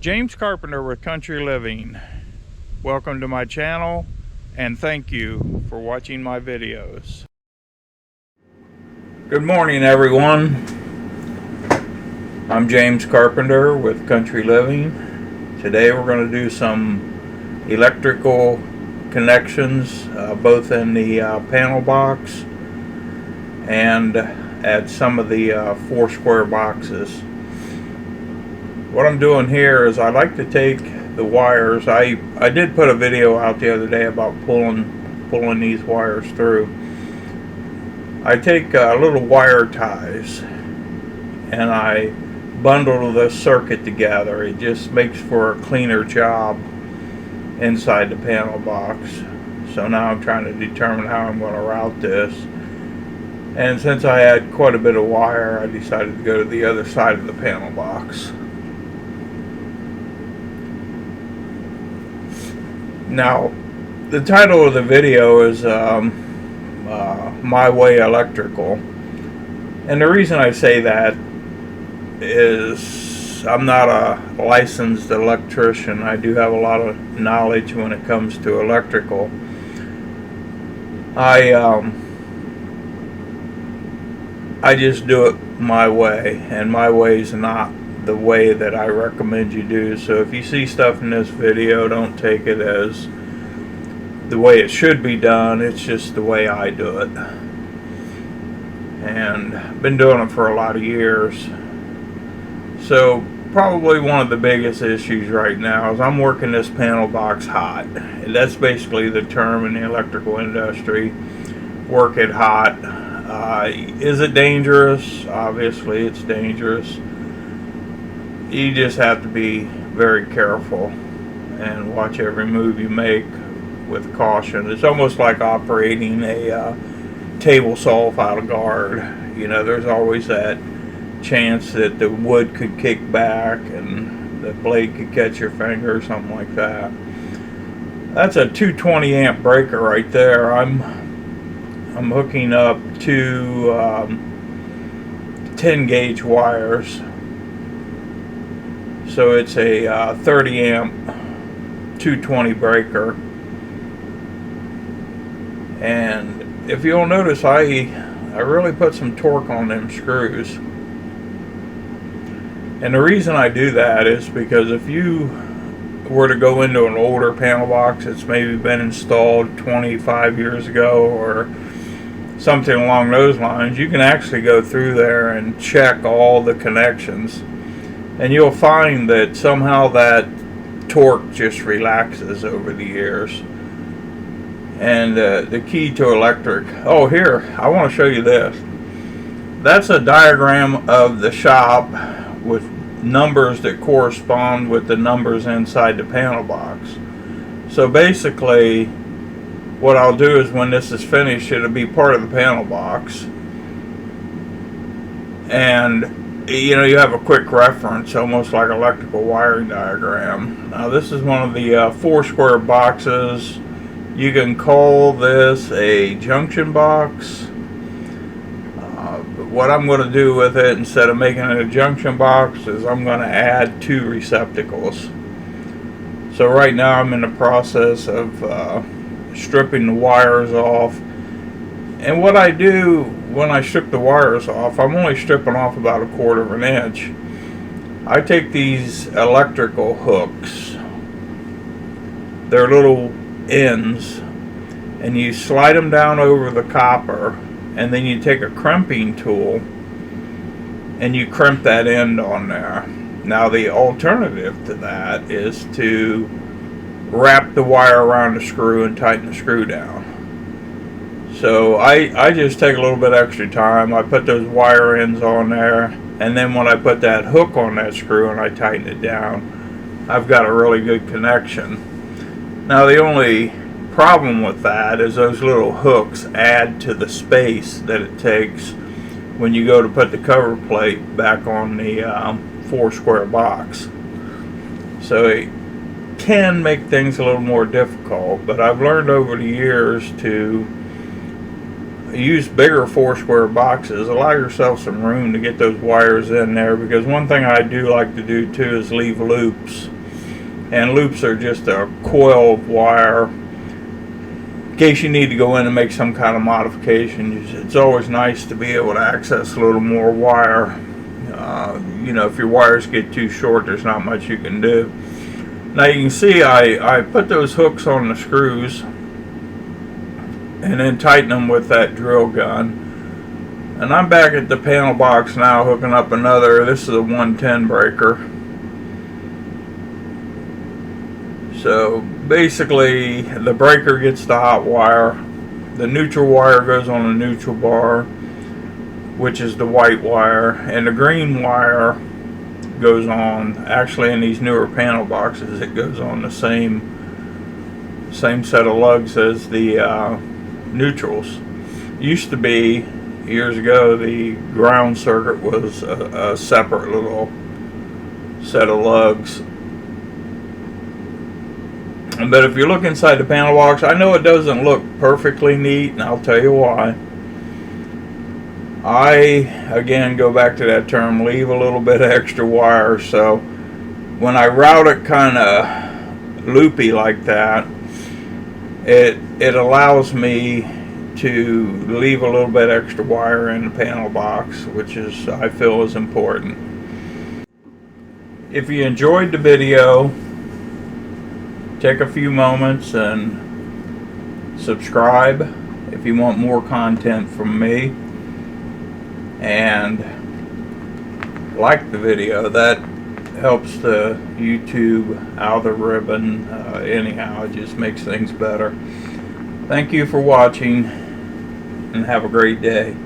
James Carpenter with Country Living. Welcome to my channel and thank you for watching my videos. Good morning, everyone. I'm James Carpenter with Country Living. Today we're going to do some electrical connections both in the panel box and at some of the 4 square boxes. What I'm doing here is I like to take the wires. I did put a video out the other day about pulling these wires through. I take little wire ties and I bundle the circuit together. It just makes for a cleaner job inside the panel box. So now I'm trying to determine how I'm going to route this. And since I had quite a bit of wire, I decided to go to the other side of the panel box. Now, the title of the video is My Way Electrical. And the reason I say that is I'm not a licensed electrician. I do have a lot of knowledge when it comes to electrical. I just do it my way, and my way is not the way that I recommend you do. So if you see stuff in this video, don't take it as the way it should be done. It's just the way I do it, and I've been doing it for a lot of years. So probably one of the biggest issues right now is I'm working this panel box hot. That's basically the term in the electrical industry. Work it hot. Is it dangerous? Obviously it's dangerous. You just have to be very careful and watch every move you make with caution. It's almost like operating a table saw without a guard. You know, there's always that chance that the wood could kick back and the blade could catch your finger or something like that. That's a 220 amp breaker right there. I'm hooking up two 10 gauge wires. So it's a 30 amp 220 breaker. And if you'll notice, I really put some torque on them screws. And the reason I do that is because if you were to go into an older panel box that's maybe been installed 25 years ago or something along those lines, you can actually go through there and check all the connections. And you'll find that somehow that torque just relaxes over the years. And the key to electric, oh, here, I want to show you this. That's a diagram of the shop with numbers that correspond with the numbers inside the panel box. So basically what I'll do is when this is finished, it'll be part of the panel box, and you know, you have a quick reference, almost like electrical wiring diagram. Now this is one of the 4 square boxes. You can call this a junction box. But what I'm going to do with it, instead of making it a junction box, is I'm going to add 2 receptacles. So right now I'm in the process of stripping the wires off. And what I do when I strip the wires off, I'm only stripping off about 1/4 of an inch. I take these electrical hooks, they're little ends, and you slide them down over the copper, and then you take a crimping tool and you crimp that end on there. Now the alternative to that is to wrap the wire around the screw and tighten the screw down. So I just take a little bit extra time. I put those wire ends on there, and then when I put that hook on that screw and I tighten it down, I've got a really good connection. Now the only problem with that is those little hooks add to the space that it takes when you go to put the cover plate back on the 4 square box. So it can make things a little more difficult, but I've learned over the years to use bigger 4 square boxes. Allow yourself some room to get those wires in there, because one thing I do like to do too is leave loops and loops are just a coil of wire in case you need to go in and make some kind of modification. It's always nice to be able to access a little more wire. You know, if your wires get too short, there's not much you can do. Now you can see I put those hooks on the screws and then tighten them with that drill gun. And I'm back at the panel box now, hooking up another. This is a 110 breaker. So basically the breaker gets the hot wire, the neutral wire goes on the neutral bar, which is the white wire, and the green wire goes on, actually in these newer panel boxes, it goes on the same set of lugs as the neutrals. Used to be, years ago, the ground circuit was a separate little set of lugs. But if you look inside the panel box, I know it doesn't look perfectly neat, and I'll tell you why. I, again, go back to that term, leave a little bit of extra wire, so when I route it kind of loopy like that, it allows me to leave a little bit extra wire in the panel box, which is, I feel, is important. If you enjoyed the video, take a few moments and subscribe if you want more content from me, and like the video. That helps the YouTube algorithm. Anyhow, it just makes things better. Thank you for watching, and have a great day.